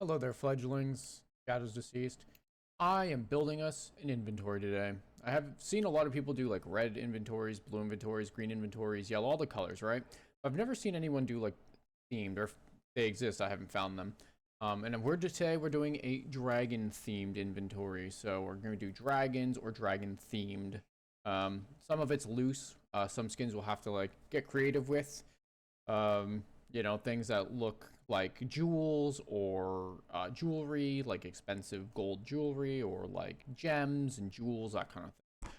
Hello there, fledglings. Shadow's deceased. I am building us an inventory today. I have seen a lot of people do like red inventories, blue inventories, green inventories, yellow, all the colors, right? I've never seen anyone do like themed, or if they exist, I haven't found them. Today we're doing a dragon themed inventory. So we're going to do dragons or dragon themed. Some of it's loose. Some skins we'll have to like get creative with. Things that look like jewels or jewelry, like expensive gold jewelry, or like gems and jewels, that kind of thing.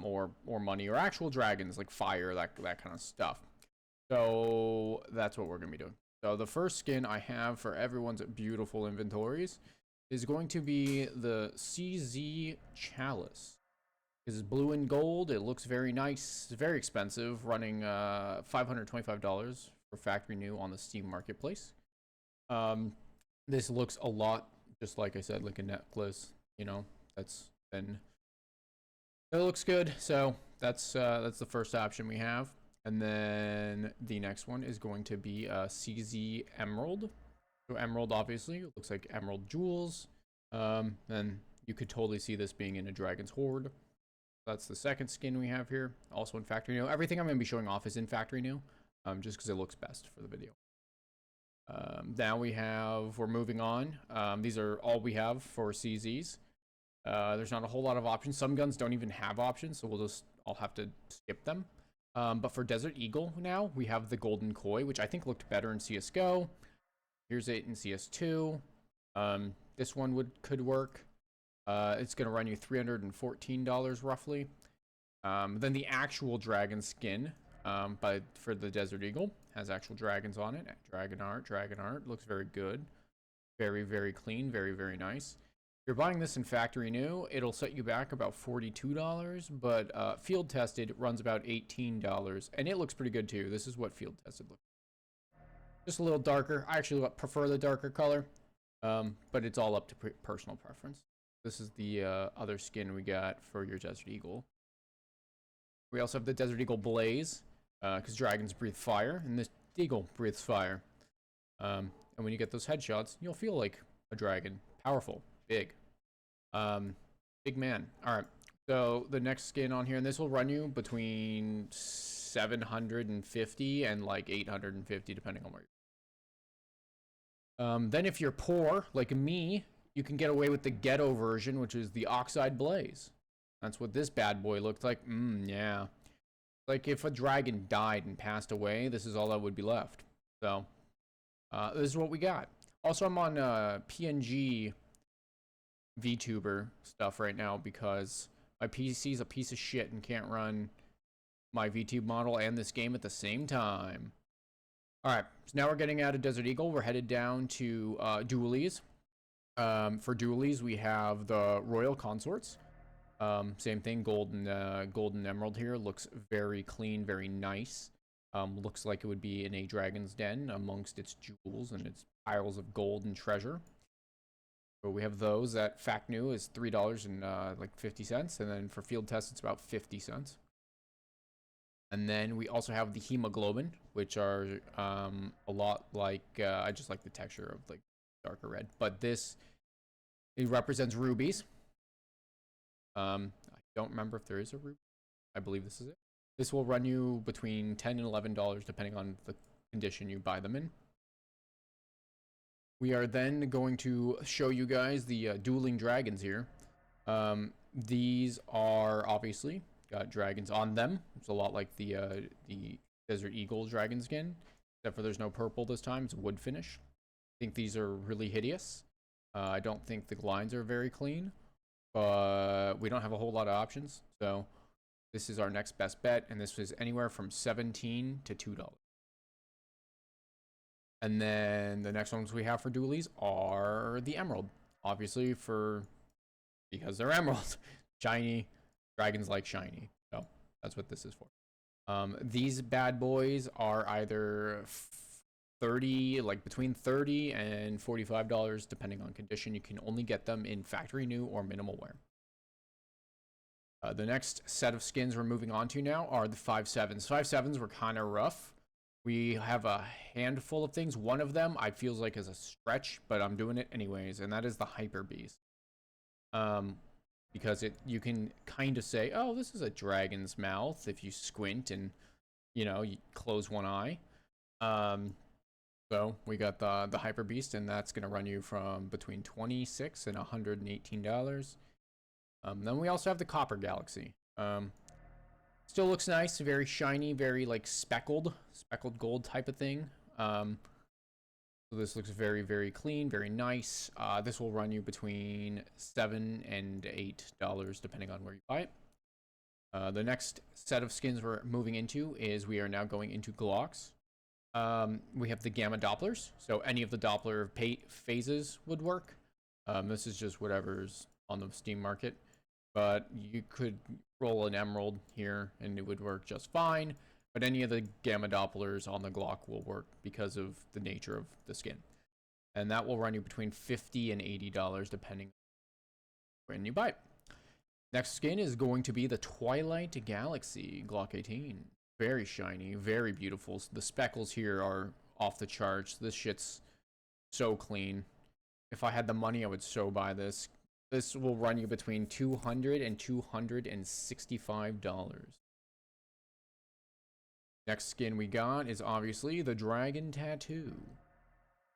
Or money, or actual dragons, like fire, that kind of stuff. So that's what we're gonna be doing. So the first skin I have for everyone's beautiful inventories is going to be the CZ Chalice. This is blue and gold. It looks very nice. It's very expensive, running $525 for factory new on the Steam marketplace. This looks a lot, just like I said, like a necklace. That's been. It looks good. So that's the first option we have, and then the next one is going to be CZ Emerald. So Emerald, obviously, looks like emerald jewels. Then you could totally see this being in a Dragon's Hoard. That's the second skin we have here, also in factory new. Everything I'm going to be showing off is in factory new, just because it looks best for the video. Now we're moving on. These are all we have for CZs. There's not a whole lot of options. Some guns don't even have options, so I'll have to skip them. But for Desert Eagle now, we have the Golden Koi, which I think looked better in CSGO. Here's it in CS2. This one could work. It's going to run you $314 roughly. Then the actual dragon skin, for the Desert Eagle, has actual dragons on it. Dragon art looks very good. Very, very clean. Very, very nice. If you're buying this in factory new, it'll set you back about $42, but field tested runs about $18, and it looks pretty good too. This is what field tested looks like. Just a little darker. I actually prefer the darker color, but it's all up to personal preference. This is the other skin we got for your Desert Eagle. We also have the Desert Eagle Blaze, because dragons breathe fire, and this eagle breathes fire. And when you get those headshots, you'll feel like a dragon. Powerful. Big. Big man. Alright, so the next skin on here, and this will run you between 750 and like 850, depending on where you're. Then if you're poor, like me, you can get away with the ghetto version, which is the Oxide Blaze. That's what this bad boy looked like. Yeah. Like if a dragon died and passed away, this is all that would be left. So, this is what we got. Also, I'm on PNG VTuber stuff right now because my PC is a piece of shit and can't run my VTube model and this game at the same time. Alright, so now we're getting out of Desert Eagle. We're headed down to Dualies. For Dualies, we have the Royal Consorts. Same thing, golden emerald here. Looks very clean, very nice. Looks like it would be in a dragon's den amongst its jewels and its piles of gold and treasure. So we have those. That fact new is $3.50, and then for field test it's about 50 cents. And then we also have the hemoglobin, which are a lot like I just like the texture of like darker red, but it represents rubies. I don't remember if there is a ruby. I believe this is it. This will run you between $10 and $11 depending on the condition you buy them in. We are then going to show you guys the dueling dragons here. These are obviously got dragons on them. It's a lot like the Desert Eagle dragon skin, except for there's no purple this time. It's wood finish. I think these are really hideous. I don't think the lines are very clean, but we don't have a whole lot of options. So this is our next best bet, and this is anywhere from $17 to $2. And then the next ones we have for dualies are the emerald, obviously because they're emerald. Shiny. Dragons like shiny. So that's what this is for. These bad boys are either between $30 and $45 depending on condition. You can only get them in factory new or minimal wear. The next set of skins we're moving on to now are the 5.7s. 5.7s were kind of rough. We have a handful of things. One of them I feels like is a stretch, but I'm doing it anyways, and that is the Hyper Beast. Because you can kind of say, oh, this is a dragon's mouth if you squint and you close one eye. So we got the Hyper Beast, and that's gonna run you from between $26 and $118. Then we also have the Copper Galaxy. Still looks nice, very shiny, very like speckled gold type of thing. So this looks very, very clean, very nice. This will run you between $7 and $8, depending on where you buy it. The next set of skins we're moving into is we are now going into Glocks. We have the Gamma Dopplers, so any of the Doppler phases would work. This is just whatever's on the Steam market, but you could roll an Emerald here and it would work just fine. But any of the Gamma Dopplers on the Glock will work because of the nature of the skin. And that will run you between $50 and $80 depending when you buy it. Next skin is going to be the Twilight Galaxy Glock 18. Very shiny, very beautiful. The speckles here are off the charts. This shit's so clean. If I had the money, I would so buy this. This will run you between $200 and $265. Next skin we got is obviously the Dragon Tattoo.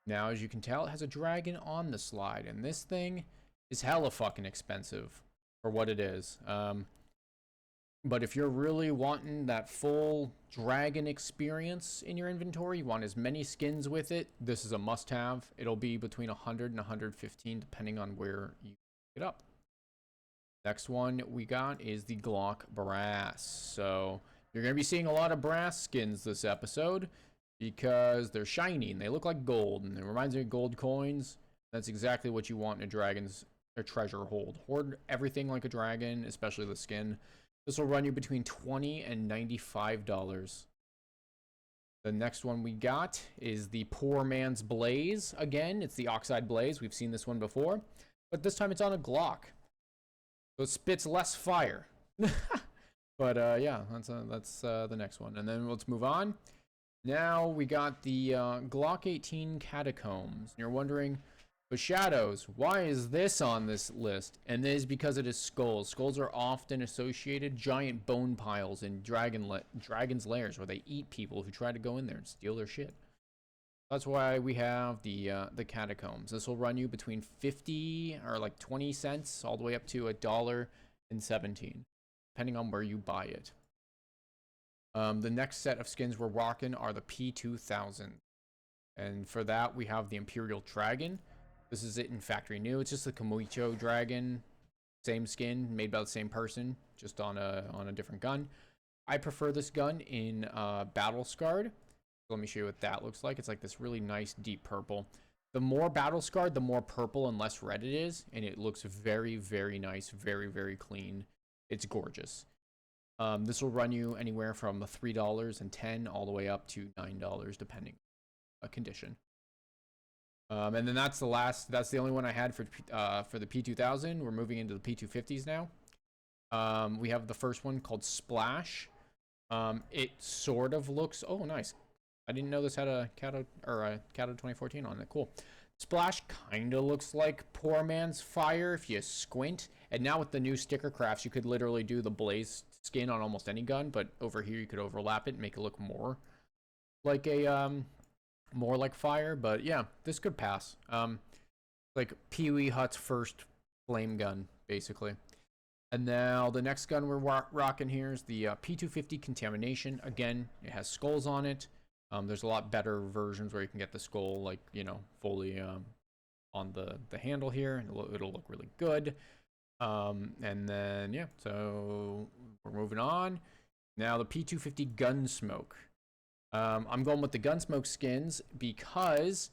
Now, as you can tell, it has a dragon on the slide, and this thing is hella fucking expensive for what it is. But if you're really wanting that full dragon experience in your inventory, you want as many skins with it, this is a must-have. It'll be between 100 and 115 depending on where you pick it up. Next one we got is the Glock Brass. So you're going to be seeing a lot of brass skins this episode because they're shiny and they look like gold, and it reminds me of gold coins. That's exactly what you want in a dragon's or treasure hold. Hoard everything like a dragon, especially the skin. This will run you between $20 and $95. The next one we got is the Poor Man's Blaze. Again, it's the Oxide Blaze. We've seen this one before, but this time it's on a Glock, so it spits less fire. But yeah, that's the next one. And then let's move on. Now we got the Glock 18 Catacombs. You're wondering, but Shadows, why is this on this list? And this is because it is skulls. Skulls are often associated giant bone piles in dragon's lairs where they eat people who try to go in there and steal their shit. That's why we have the Catacombs. This will run you between 50 or like 20 cents all the way up to $1.17, depending on where you buy it. The next set of skins we're rocking are the P2000. And for that, we have the Imperial Dragon. This is it in factory new. It's just the Komuicho Dragon. Same skin, made by the same person, just on a different gun. I prefer this gun in Battle Scarred. Let me show you what that looks like. It's like this really nice deep purple. The more Battle Scarred, the more purple and less red it is. And it looks very, very nice, very, very clean. It's gorgeous. This will run you anywhere from $3.10 all the way up to $9, depending on condition. And then that's the only one I had for the P2000. We're moving into the P250s now. We have the first one called Splash. It sort of looks, oh nice. I didn't know this had a Cato 2014 on it. Cool. Splash kind of looks like Poor Man's Fire if you squint. And now with the new sticker crafts, you could literally do the Blaze skin on almost any gun, but over here you could overlap it and make it look more like Fire. But yeah, this could pass. Like Pee-wee Hut's first flame gun, basically. And now the next gun we're rocking here is the P250 Contamination. Again, it has skulls on it. There's a lot better versions where you can get the skull, like, fully on the handle here, and it'll look really good. And then, yeah, so we're moving on. Now the P250 Gunsmoke. I'm going with the Gunsmoke skins because,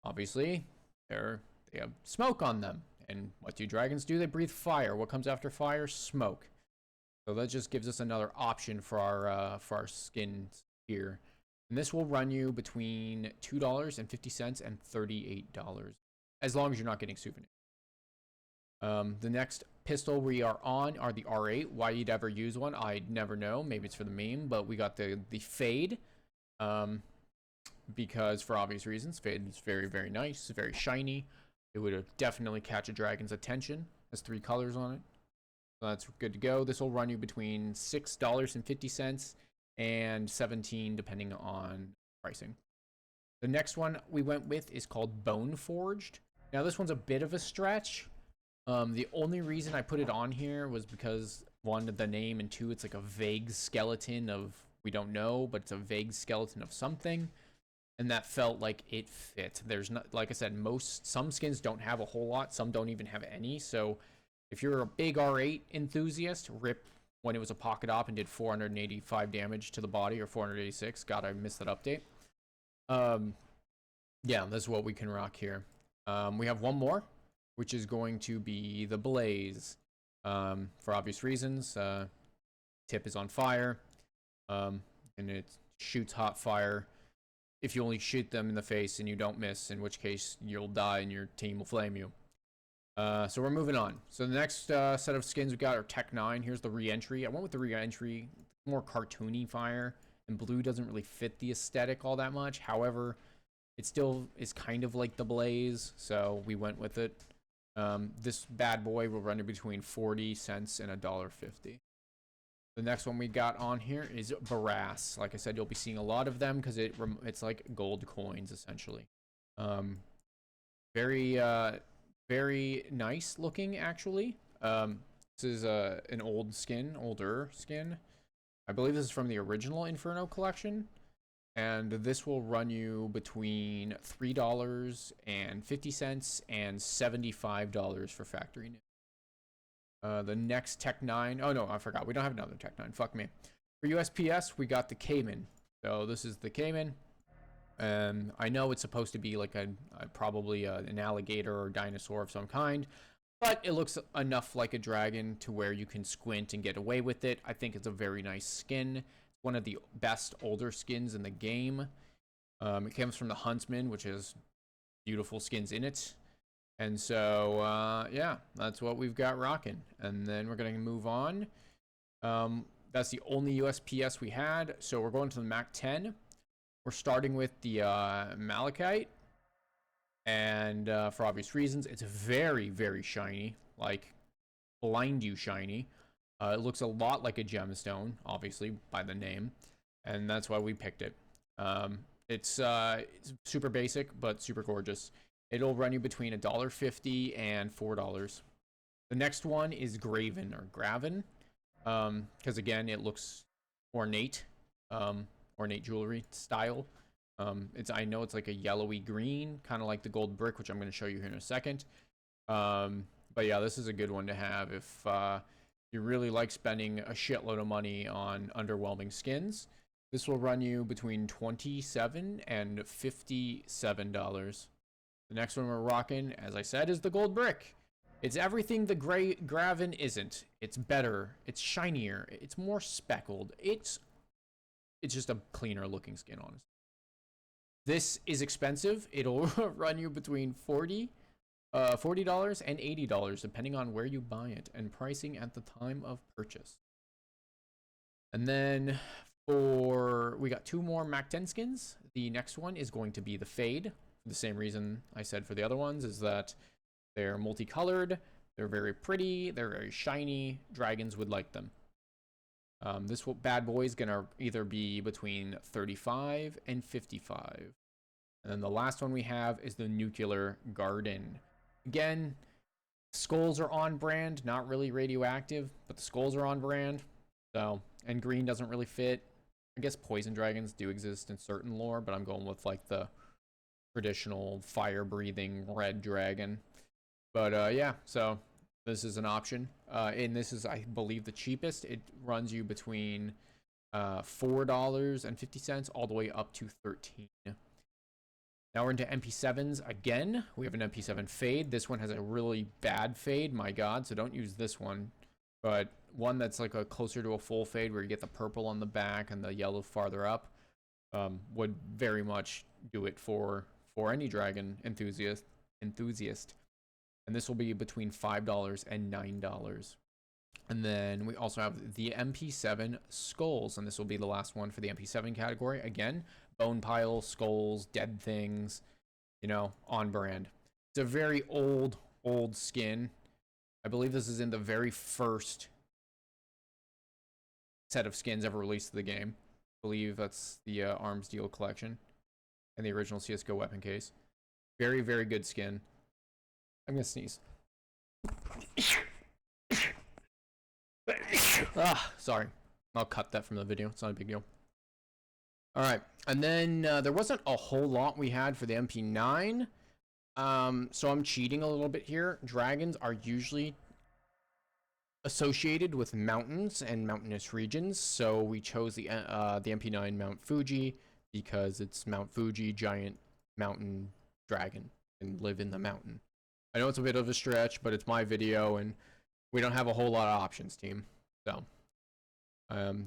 obviously, they have smoke on them. And what do dragons do? They breathe fire. What comes after fire? Smoke. So that just gives us another option for our skins here. And this will run you between $2.50 and $38, as long as you're not getting souvenirs. The next pistol we are on are the R8. Why you'd ever use one, I'd never know. Maybe it's for the meme, but we got the Fade. because for obvious reasons, fade is very, very nice, very shiny. It would definitely catch a dragon's attention. Has 3 colors on it. So that's good to go. This will run you between $6.50 and $17 depending on pricing. The next one we went with is called Bone Forged. Now this one's a bit of a stretch. The only reason I put it on here was because one, the name, and two, it's like a vague skeleton of, we don't know, but it's a vague skeleton of something. And that felt like it fit. There's not, like I said, some skins don't have a whole lot, some don't even have any. So if you're a big R8 enthusiast, rip when it was a pocket op and did 485 damage to the body, or 486. God, I missed that update. Yeah, that's what we can rock here. We have one more, which is going to be the Blaze. For obvious reasons, tip is on fire, and it shoots hot fire. If you only shoot them in the face and you don't miss, in which case you'll die and your team will flame you. So we're moving on. So the next set of skins we got are Tech 9. Here's the re-entry. I went with the re-entry, more cartoony fire, and blue doesn't really fit the aesthetic all that much. However, it still is kind of like the Blaze, so we went with it. This bad boy will run you between 40 cents and $1.50. The next one we got on here is Barass. Like I said, you'll be seeing a lot of them because it's like gold coins essentially. Very nice looking actually. This is an older skin. I believe this is from the original Inferno collection, and this will run you between $3.50 and $75 for factory new. The next Tech 9. Oh no, I forgot. We don't have another Tech 9. Fuck me. For USPS, we got the Cayman. So this is the Cayman. I know it's supposed to be like probably an alligator or dinosaur of some kind, but it looks enough like a dragon to where you can squint and get away with it. I think it's a very nice skin. It's one of the best older skins in the game. It comes from the Huntsman, which has beautiful skins in it. And so, yeah, that's what we've got rocking. And then we're going to move on. That's the only USPS we had. So we're going to the Mac 10. We're starting with the Malachite. And for obvious reasons, it's very, very shiny. Like, blind you shiny. It looks a lot like a gemstone, obviously, by the name. And that's why we picked it. It's super basic, but super gorgeous. It'll run you between $1.50 and $4. The next one is Graven or Graven, because again, it looks ornate, ornate jewelry style. I know it's like a yellowy green, kind of like the gold brick, which I'm going to show you here in a second. But yeah, this is a good one to have if you really like spending a shitload of money on underwhelming skins. This will run you between $27 and $57. The next one we're rocking, as I said, is the gold brick. It's everything the Graven isn't. It's better. It's shinier. It's more speckled. It's just a cleaner looking skin, honestly. This is expensive. It'll run you between $40 and $80, depending on where you buy it, and pricing at the time of purchase. And then we got 2 more Mac 10 skins. The next one is going to be the Fade. The same reason I said for the other ones is that they're multicolored, they're very pretty, they're very shiny. Dragons would like them. This bad boy is gonna either be between 35 and 55. And then the last one we have is the Nuclear Garden. Again, skulls are on brand, not really radioactive, but the skulls are on brand. So, and green doesn't really fit. I guess poison dragons do exist in certain lore, but I'm going with like the traditional fire-breathing red dragon. But yeah, so this is an option. And this is, I believe, the cheapest. It runs you between $4.50 all the way up to $13. Now we're into MP7s again. We have an MP7 Fade. This one has a really bad fade, my god, so don't use this one. But one that's like closer to a full fade where you get the purple on the back and the yellow farther up would very much do it for any dragon enthusiast. And this will be between $5 and $9. And then we also have the MP7 Skulls, and this will be the last one for the MP7 category. Again, bone piles, skulls, dead things, you know, on brand. It's a very old skin. I believe this is in the very first set of skins ever released to the game. I believe that's the Arms Deal collection and the original CSGO weapon case. Very, very good skin. I'm gonna sneeze. Sorry. I'll cut that from the video. It's not a big deal. All right, and then there wasn't a whole lot we had for the MP9. So I'm cheating a little bit here. Dragons are usually associated with mountains and mountainous regions, so we chose the MP9 Mount Fuji because it's Mount Fuji, giant mountain dragon, and live in the mountain. I know it's a bit of a stretch, but it's my video, and we don't have a whole lot of options, team. So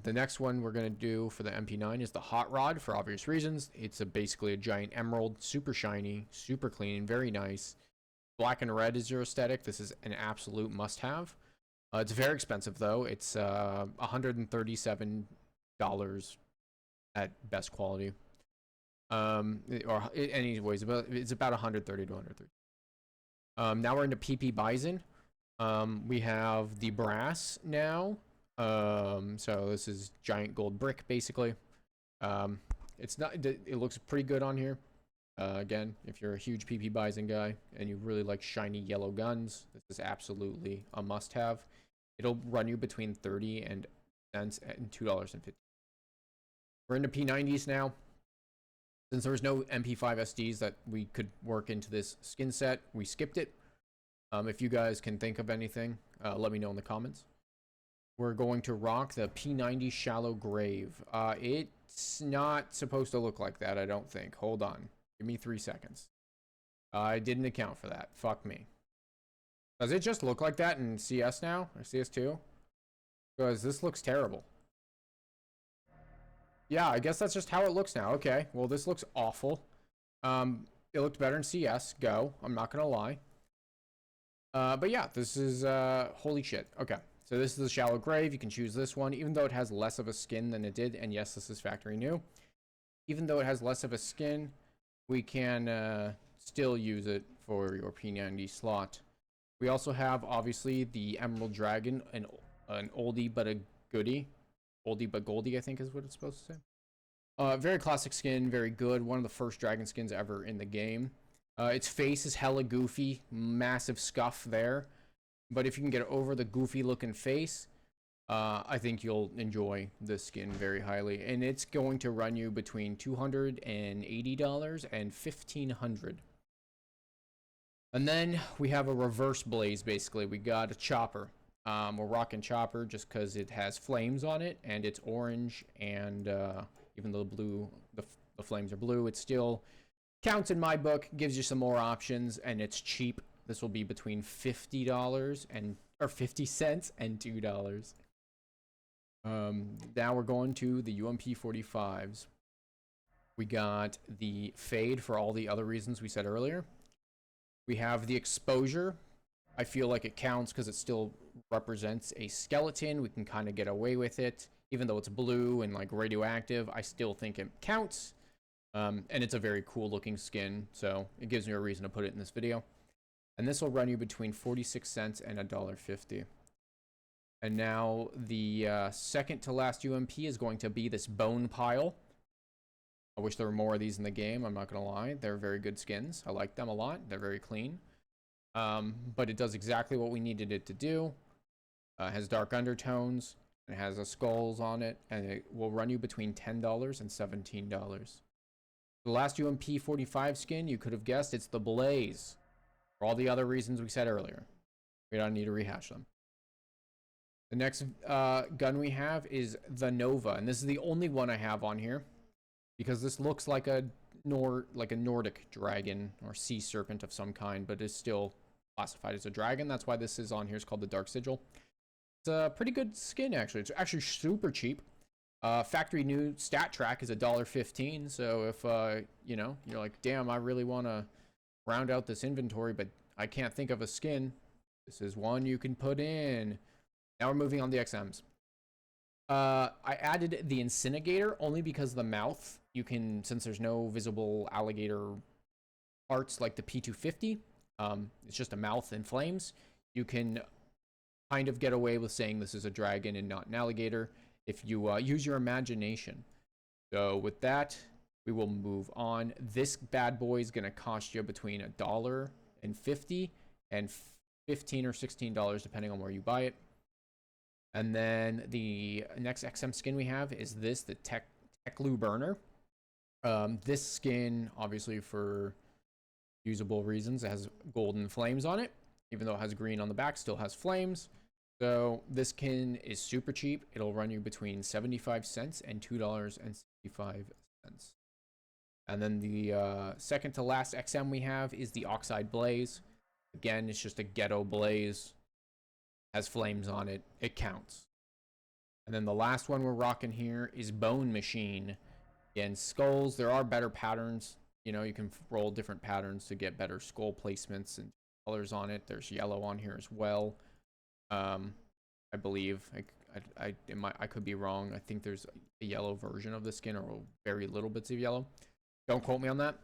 the next one we're going to do for the MP9 is the Hot Rod, for obvious reasons. It's basically a giant emerald, super shiny, super clean, very nice. Black and red is your aesthetic. This is an absolute must-have. It's very expensive, though. It's $137 at best quality. Anyways, it's about $130 to $130. Now we're into PP Bison. We have the brass now. So this is giant gold brick, basically. It looks pretty good on here. Again, if you're a huge PP Bison guy and you really like shiny yellow guns, this is absolutely a must-have. It'll run you between 30 cents and $2.50. We're into P90s now. Since there was no MP5 SDs that we could work into this skin set, we skipped it. If you guys can think of anything, let me know in the comments. We're going to rock the P90 Shallow Grave. It's not supposed to look like that, I don't think. Hold on. Give me 3 seconds. I didn't account for that. Fuck me. Does it just look like that in CS now? Or CS2? Because this looks terrible. Yeah, I guess that's just how it looks now. Okay, well, this looks awful. It looked better in CS. Go. I'm not gonna lie. But yeah, this is, holy shit. Okay. So this is the Shallow Grave. You can choose this one, even though it has less of a skin than it did. And yes, this is factory new. Even though it has less of a skin, we can still use it for your P90 slot. We also have, obviously, the Emerald Dragon, an oldie but a goodie. Oldie but goldie, I think is what it's supposed to say. Very classic skin, very good. One of the first dragon skins ever in the game. Its face is hella goofy, massive scuff there. But if you can get over the goofy looking face, I think you'll enjoy this skin very highly. And it's going to run you between $280 and $1,500. And then we have a reverse blaze, basically. We got a chopper. We're rocking chopper just because it has flames on it, and it's orange, and even though the flames are blue, it still counts in my book, gives you some more options, and it's cheap. This will be between $50 or 50 cents and $2. Now we're going to the UMP45s. We got the fade for all the other reasons we said earlier. We have the exposure. I feel like it counts because it still represents a skeleton. We can kind of get away with it. Even though it's blue and like radioactive, I still think it counts. And it's a very cool looking skin, so it gives me a reason to put it in this video. And this will run you between 46 cents and $1.50. And now the second to last UMP is going to be this bone pile. I wish there were more of these in the game, I'm not gonna lie. They're very good skins. I like them a lot. They're very clean. But it does exactly what we needed it to do. It has dark undertones. It has a skulls on it, and it will run you between $10 and $17. The last UMP 45 skin, you could have guessed, it's the Blaze. For all the other reasons we said earlier. We don't need to rehash them. The next gun we have is the Nova, and this is the only one I have on here because this looks like a Nordic dragon or sea serpent of some kind, but is still classified as a dragon. That's why this is on here. It's called the Dark Sigil. It's a pretty good skin, actually. It's actually super cheap. Factory new stat track is $1.15. So if you know, you're like, damn, I really want to round out this inventory, but I can't think of a skin, this is one you can put in. Now we're moving on to the XMs. I added the Incinerator only because the mouth, you can, since there's no visible alligator parts like the P250, it's just a mouth and flames. You can kind of get away with saying this is a dragon and not an alligator if you use your imagination. So with that, we will move on. This bad boy is going to cost you between $1.50 and $15 or $16 depending on where you buy it. And then the next XM skin we have is the Teklu Burner. This skin, obviously for usable reasons, it has golden flames on it. Even though it has green on the back, still has flames. So this skin is super cheap. It'll run you between 75 cents and $2.65. And then the second to last XM we have is the Oxide Blaze. Again, it's just a ghetto blaze. Has flames on it. It counts. And then the last one we're rocking here is Bone Machine. Again, skulls. There are better patterns. You know, you can roll different patterns to get better skull placements and colors on it. There's yellow on here as well. I believe. I could be wrong. I think there's a yellow version of the skin or very little bits of yellow. Don't quote me on that.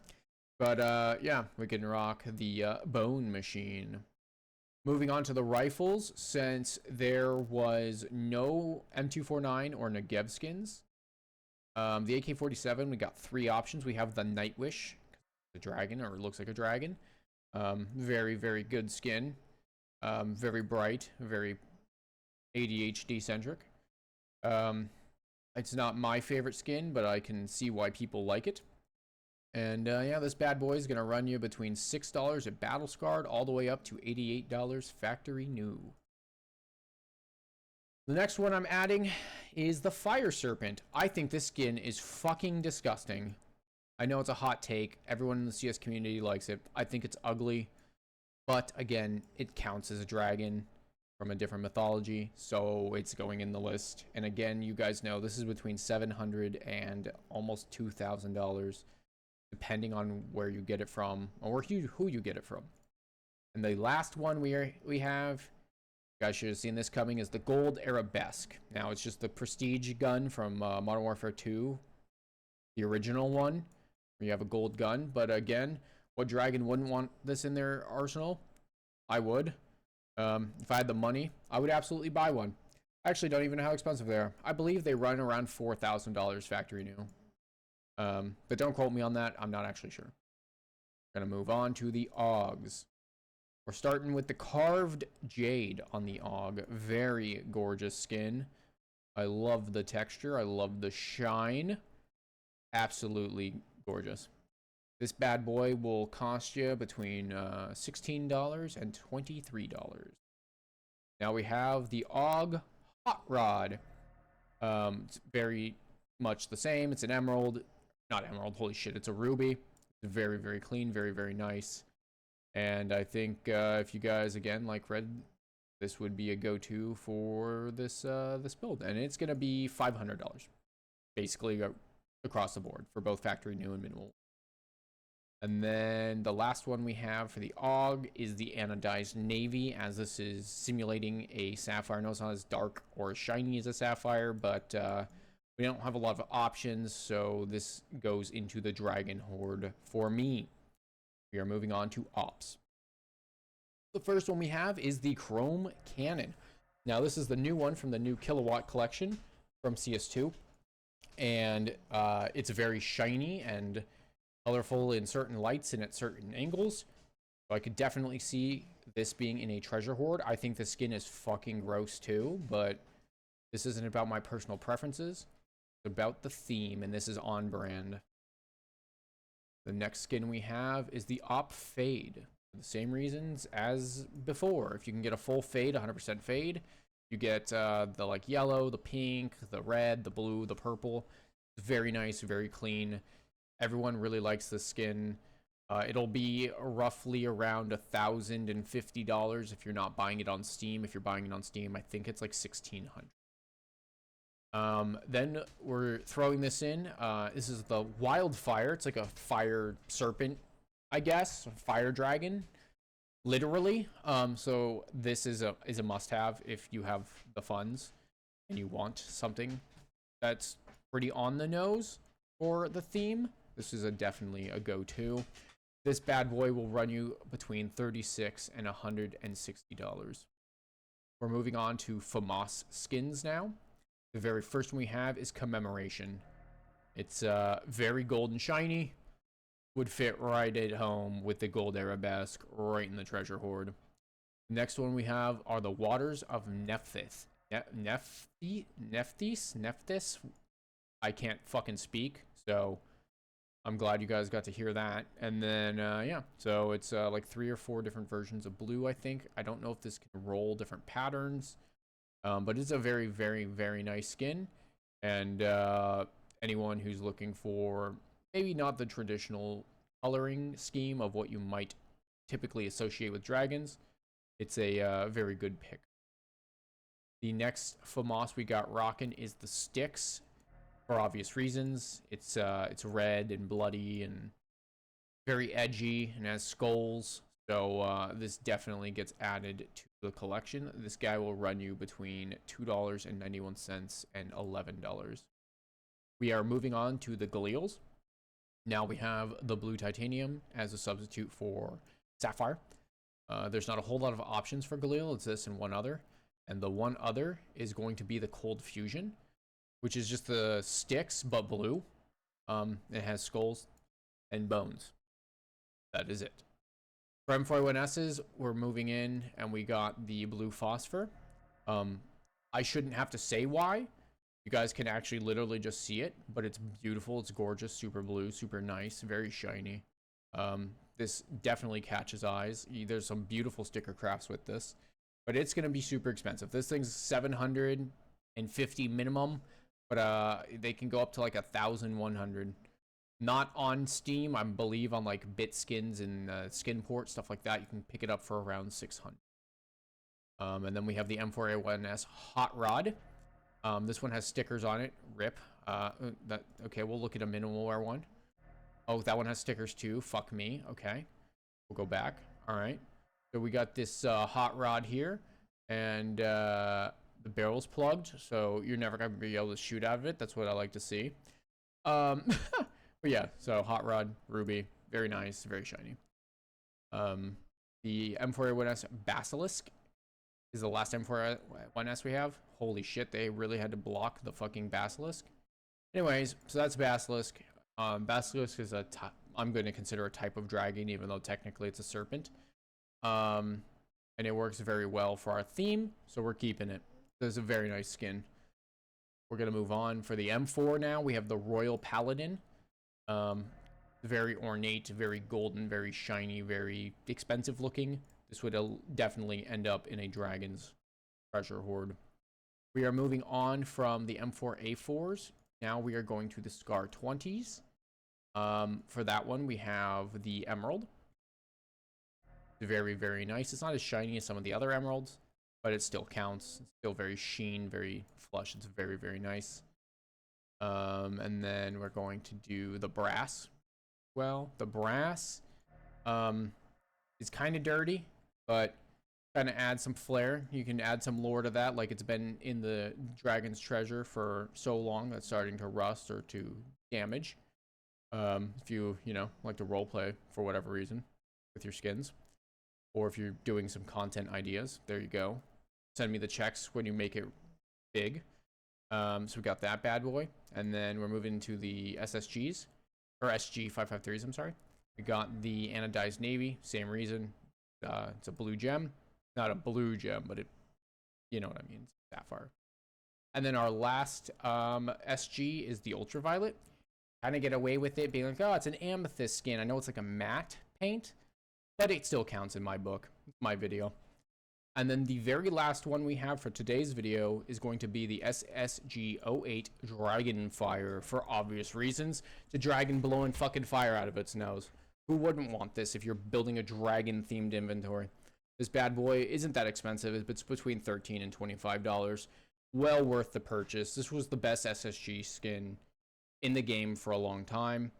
But yeah, we can rock the Bone Machine. Moving on to the rifles, since there was no M249 or Negev skins, the AK-47, we got 3 options. We have the Nightwish, the dragon, or it looks like a dragon. Very, very good skin. Very bright, very ADHD centric. It's not my favorite skin, but I can see why people like it. And yeah, this bad boy is going to run you between $6 at Battle Scarred all the way up to $88 factory new. The next one I'm adding is the Fire Serpent. I think this skin is fucking disgusting. I know it's a hot take. Everyone in the CS community likes it. I think it's ugly. But again, it counts as a dragon from a different mythology, so it's going in the list. And again, you guys know this is between $700 and almost $2,000. Depending on where you get it from or who you get it from. And the last one we have, you guys should have seen this coming, is the Gold Arabesque. Now it's just the prestige gun from Modern Warfare 2, the original one, where you have a gold gun. But again, what dragon wouldn't want this in their arsenal? I would. If I had the money, I would absolutely buy one. I actually don't even know how expensive they are. I believe they run around $4,000 factory new. But don't quote me on that. I'm not actually sure. Gonna move on to the AUGs. We're starting with the Carved Jade on the AUG. Very gorgeous skin. I love the texture. I love the shine. Absolutely gorgeous. This bad boy will cost you between $16 and $23. Now we have the AUG Hot Rod. It's very much the same. It's an emerald. Not emerald, holy shit, it's a ruby. It's very, very clean, very, very nice. And I think if you guys, again, like red, this would be a go-to for this this build. And it's going to be $500, basically across the board for both factory new and minimal. And then the last one we have for the AUG is the Anodized Navy, as this is simulating a sapphire. No, it's not as dark or as shiny as a sapphire, but we don't have a lot of options, so this goes into the Dragon Horde for me. We are moving on to Ops. The first one we have is the Chrome Cannon. Now, this is the new one from the new Kilowatt collection from CS2. And it's very shiny and colorful in certain lights and at certain angles. So I could definitely see this being in a treasure hoard. I think the skin is fucking gross too, but this isn't about my personal preferences. It's about the theme, and this is on brand. The next skin we have is the Op Fade. For the same reasons as before. If you can get a full fade, 100% fade, you get the like yellow, the pink, the red, the blue, the purple. Very nice, very clean. Everyone really likes this skin. It'll be roughly around $1,050 if you're not buying it on Steam. If you're buying it on Steam, I think it's like $1,600. Then we're throwing this in. This is the Wildfire. It's like a fire serpent, I guess, fire dragon, literally. So this is a must-have if you have the funds. and you want something that's pretty on the nose for the theme, this is definitely a go-to. This bad boy will run you between $36 and $160. We're moving on to FAMAS skins now. The very first one we have is Commemoration. It's very gold and shiny. Would fit right at home with the gold arabesque right in the treasure hoard. The next one we have are the Waters of Nephthys. Nephthys? I can't fucking speak, so I'm glad you guys got to hear that. And then, yeah, so it's like 3 or 4 different versions of blue, I think. I don't know if this can roll different patterns, but it's a very, very, very nice skin. And anyone who's looking for maybe not the traditional coloring scheme of what you might typically associate with dragons, it's a very good pick. The next FAMAS we got rocking is the Styx. For obvious reasons, it's red and bloody and very edgy and has skulls. So this definitely gets added to the collection. This guy will run you between $2.91 and $11. We are moving on to the Galils. Now we have the blue titanium as a substitute for sapphire. There's not a whole lot of options for Galil. It's this and one other. And the one other is going to be the Cold Fusion, which is just the Styx, but blue. It has skulls and bones. That is it. For M41Ss, we're moving in, and we got the blue phosphor. I shouldn't have to say why. You guys can actually literally just see it, but it's beautiful. It's gorgeous, super blue, super nice, very shiny. This definitely catches eyes. There's some beautiful sticker crafts with this, but it's going to be super expensive. This thing's $750 minimum, but they can go up to like $1,100. Not on Steam, I believe on like BitSkins and Skinport, stuff like that. You can pick it up for around $600. And then we have the M4A1S Hot Rod. This one has stickers on it. RIP. Okay, we'll look at a minimal wear one. Oh, that one has stickers too. Fuck me. Okay, we'll go back. All right. So we got this hot rod here, and the barrel's plugged, so you're never gonna be able to shoot out of it. That's what I like to see. But yeah, so hot rod, ruby, very nice, very shiny. The M4A1S Basilisk is the last M4A1S we have. Holy shit, they really had to block the fucking Basilisk. Anyways, so that's Basilisk. Basilisk is I'm going to consider a type of dragon, even though technically it's a serpent. And it works very well for our theme, so we're keeping it. This is a very nice skin. We're going to move on. For the M4 now, we have the Royal Paladin. Very ornate, very golden, very shiny, very expensive looking. This would definitely end up in a dragon's treasure hoard. We are moving on from the M4A4s. Now we are going to the Scar 20s. For that one, we have the Emerald. Very, very nice. It's not as shiny as some of the other emeralds, but it still counts. It's still very sheen, very flush. It's very, very nice. And then we're going to do the Brass. Well, the Brass is kind of dirty, but kind of add some flair. You can add some lore to that, like it's been in the Dragon's Treasure for so long that's starting to rust or to damage. If you know, like to roleplay for whatever reason with your skins, or if you're doing some content ideas, there you go. Send me the checks when you make it big. So we got that bad boy, and then we're moving to the SSGs, or SG553s, I'm sorry. We got the Anodized Navy, same reason. It's a blue gem. Not a blue gem, but it, you know what I mean, sapphire. And then our last SG is the Ultraviolet. Kind of get away with it being like, oh, it's an amethyst skin. I know it's like a matte paint, but it still counts in my book, my video. And then the very last one we have for today's video is going to be the SSG08 Dragonfire, for obvious reasons. It's a dragon blowing fucking fire out of its nose. Who wouldn't want this if you're building a dragon-themed inventory? This bad boy isn't that expensive. It's between $13 and $25. Well worth the purchase. This was the best SSG skin in the game for a long time.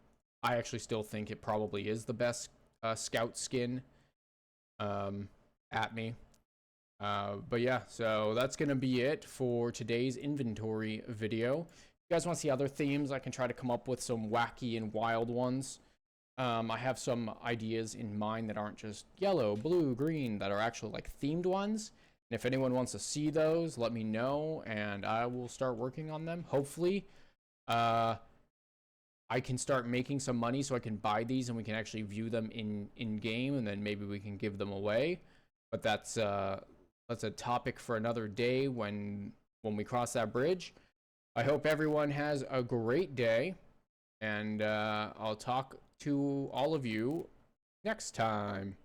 I actually still think it probably is the best scout skin at me. But yeah, so that's gonna be it for today's inventory video. If you guys want to see other themes, I can try to come up with some wacky and wild ones. I have some ideas in mind that aren't just yellow, blue, green, that are actually like themed ones. And if anyone wants to see those, let me know and I will start working on them. Hopefully, I can start making some money so I can buy these and we can actually view them in game, and then maybe we can give them away. But that's a topic for another day when we cross that bridge. I hope everyone has a great day, and I'll talk to all of you next time.